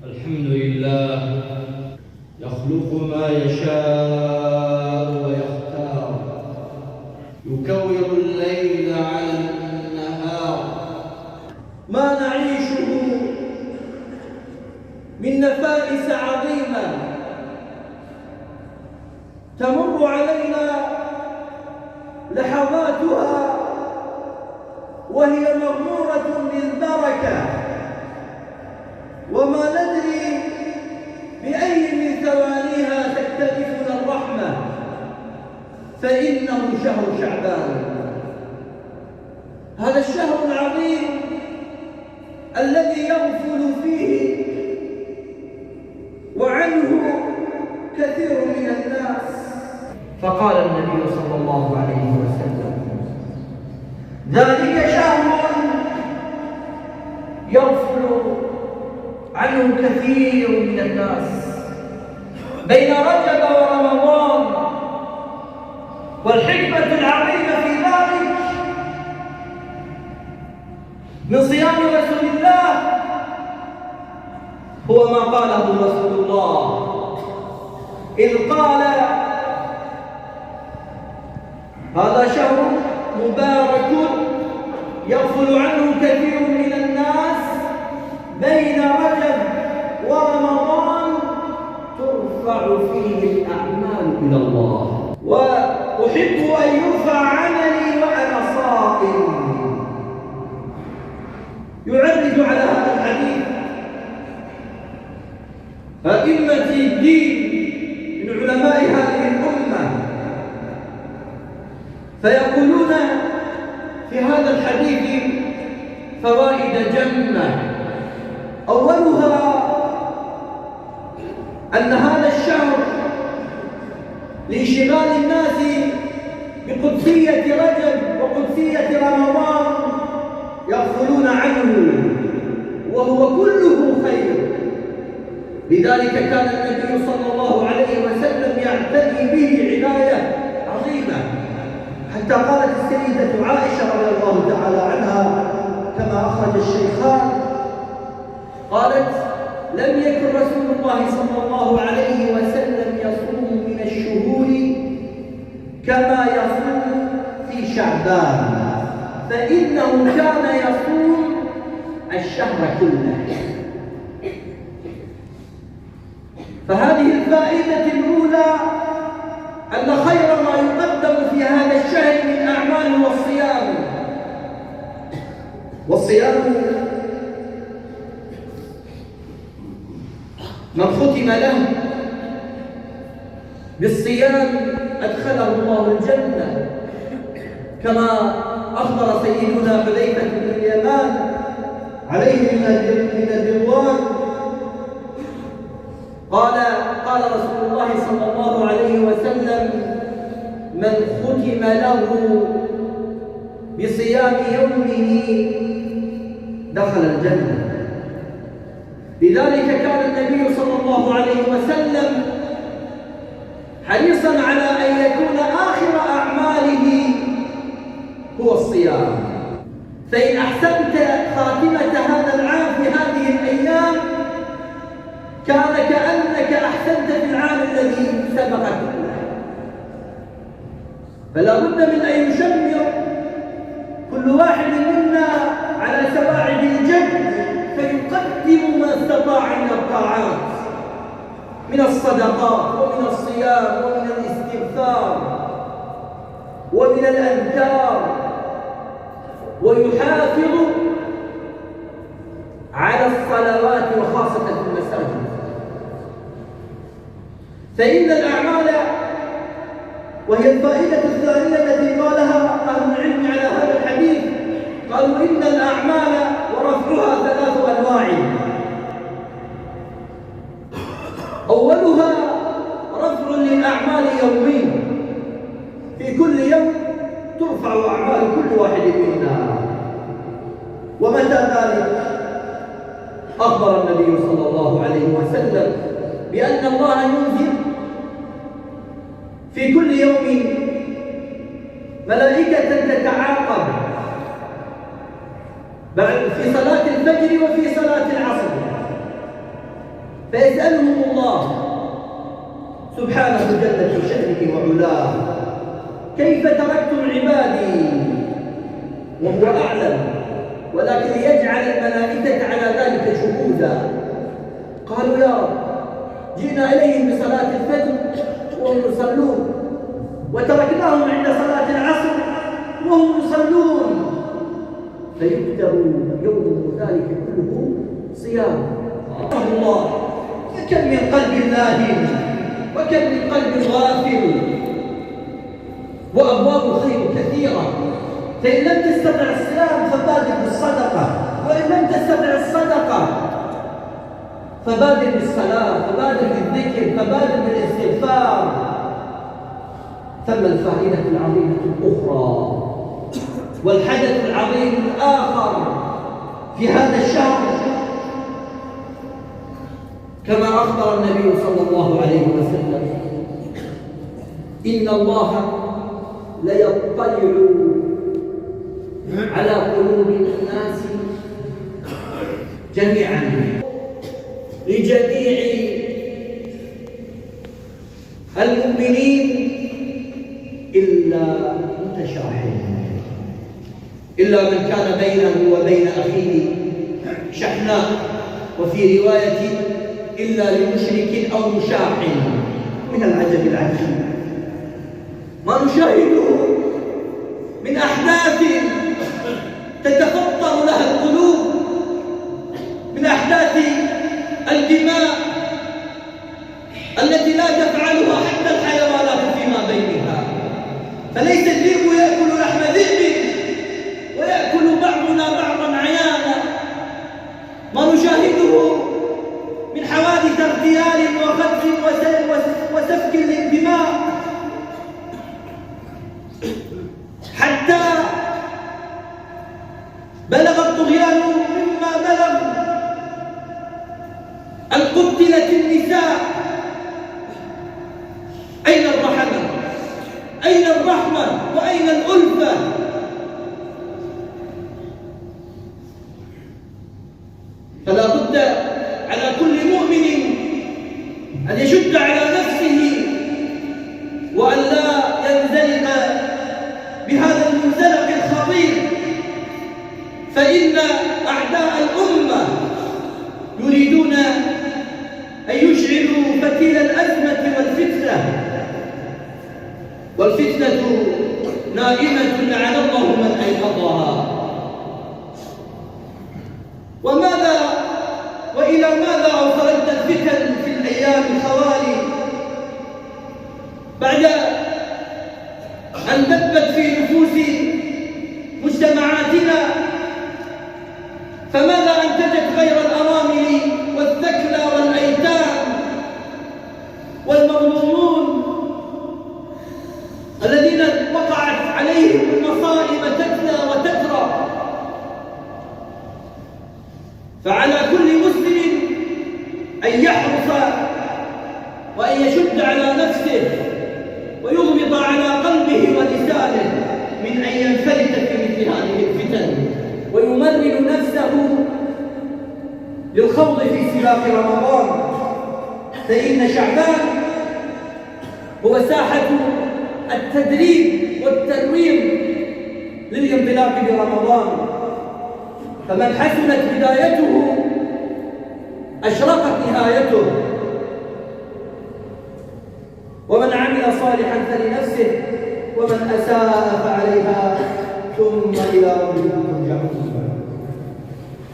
الحمد لله يخلق ما يشاء ويختار يكور الليل على النهار. ما نعيشه من نفائس عظيمة تمر علينا لحظاتها وهي مغمورة بالبركة، وما ندري بأي من ثوانيها تكتنفنا الرحمة، فإنه شهر شعبان، هذا الشهر العظيم الذي يغفل فيه وعنه كثير من الناس. فقال النبي صلى الله عليه وسلم: ذلك شهر يغفل عنه كثير من الناس بين رجب ورمضان. والحكمة العظيمة في ذلك من صيام رسول الله هو ما قاله رسول الله إذ قال: هذا شهر مبارك يغفل عنه كثير من الناس بين رجب ورمضان ترفع فيه الأعمال إلى الله، وأحب أن يرفع عملي وأنا صائم. يعرج على هذا الحديث أئمة الدين من علماء هذه الأمة، فيقولون في هذا الحديث فوائد جمة. أولها أن هذا الشهر لانشغال الناس بقدسية رجب وقدسية رمضان يغفلون عنه، وهو كله خير. لذلك كان النبي صلى الله عليه وسلم يعتني به عناية عظيمة، حتى قالت السيدة عائشة رضي الله تعالى عنها كما أخرج الشيخان، قالت: لم يكن رسول الله صلى الله عليه وسلم يصوم من الشهور كما يصوم في شعبان، فإنه كان يصوم الشهر كله. فهذه الفائدة الأولى أن خير ما يقدم في هذا الشهر من أعمال والصيام من ختم له بالصيام أدخله الله الجنة، كما أخبر سيدنا حذيفة بن اليمان عليه من الرضوان قال رسول الله صلى الله عليه وسلم: من ختم له بصيام يومه دخل الجنة. لذلك كان النبي صلى الله عليه وسلم حريصا على أن يكون آخر أعماله هو الصيام، فإن أحسنت خاتمة هذا العام في هذه الأيام كان كأنك أحسنت في العام الذي سبقك. فلا بد من أن يشمر كل واحد منا على سواعد الجد فيقدم ما استطاع من الطاعات، من الصدقات ومن الصيام ومن الاستغفار ومن الأذكار، ويحافظ على الصلوات وخاصة في المساجد. فإن الأعمال، وهي الفائدة الثانية التي قالها أهل العلم على هذا الحديث، قالوا: إن الأعمال ورفعها 3 أنواع. أولها رفع للأعمال يومي، في كل يوم ترفع أعمال كل واحد منا. ومتى ذلك؟ أخبر النبي صلى الله عليه وسلم بأن الله ينزل في كل يوم ملائكة تتعاقب في صلاة الفجر وفي صلاة العصر، فيسألهم الله سبحانه جل في شأنه وعلاه: كيف تركتم عبادي؟ وهو أعلم، ولكن ليجعل الملائكة على ذلك شهودا. قالوا: يا رب، جئنا إليهم بصلاة الفجر وهم يصلون، وتركناهم عند صلاة العصر وهم يصلون، فيكتب يوم ذلك كله صيام. الله، فكم من قلب لاهٍ وكم من قلب غافل، وأبواب الخير كثيرة. فإن لم تستطع الصيام فبادر بالصدقة، وإن لم تستطع الصدقة فبادر بالصلاة، فبادر بالذكر، فبادر بالاستغفار. ثم الفائدة العظيمة الأخرى والحدث العظيم الآخر في هذا الشهر، كما أخبر النبي صلى الله عليه وسلم: إن الله ليطلع على قلوب الناس جميعا لجميع المؤمنين إلا متشاحن، إلا من كان بينه وبين أخيه شحناء، وفي رواية إلا لمشرك أو مشاحن. من العجب العجيب ما نشاهده من أحداث تتفطر لها القلوب، من أحداث الدماء التي لا تفعلها حتى الحيوانات فيما بينها. فليس الذئب يأكل لحم ذئب ويأكل بعضنا بعضا عيانا. ما نشاهده من حوادث اغتيال وخطف وسفك للدماء، حتى بلغ الطغيان مما بلغ أن قتلت النساء. أين الرحمة؟ أين الرحمة؟ وأين الألفة؟ فلا بد على كل مؤمن أن يشد على نفسه وأن لا ينزلق بهذا المنزلق الخطير، فإن أعداء الأمة يريدون أن يشعلوا فتيل الأزمة والفتنة نائمة لعن الله من أيقظها. وماذا وإلى ماذا أوصلت الفتن في الأيام الخوالي بعد أن دبت في نفوس مجتمعاتنا؟ فماذا أنتجت غير الأرامل والثكلى والأيتام والمظلومون الذين وقعت عليهم المصائب تتلى وتترى؟ فعلى كل مسلم أن يحرص وأن يشد على نفسه ويغمض على قلبه ولسانه من أن ينفلت في مثل هذه الفتن، ويمرن نفسه للخوض في سباق رمضان. فإن شعبان هو ساحة التدريب والتنوير للانطلاق برمضان، فمن حسنت بدايته أشرقت نهايته، ومن عمل صالحا فلنفسه ومن أساء فعليها ثم إلى ربكم ترجعون.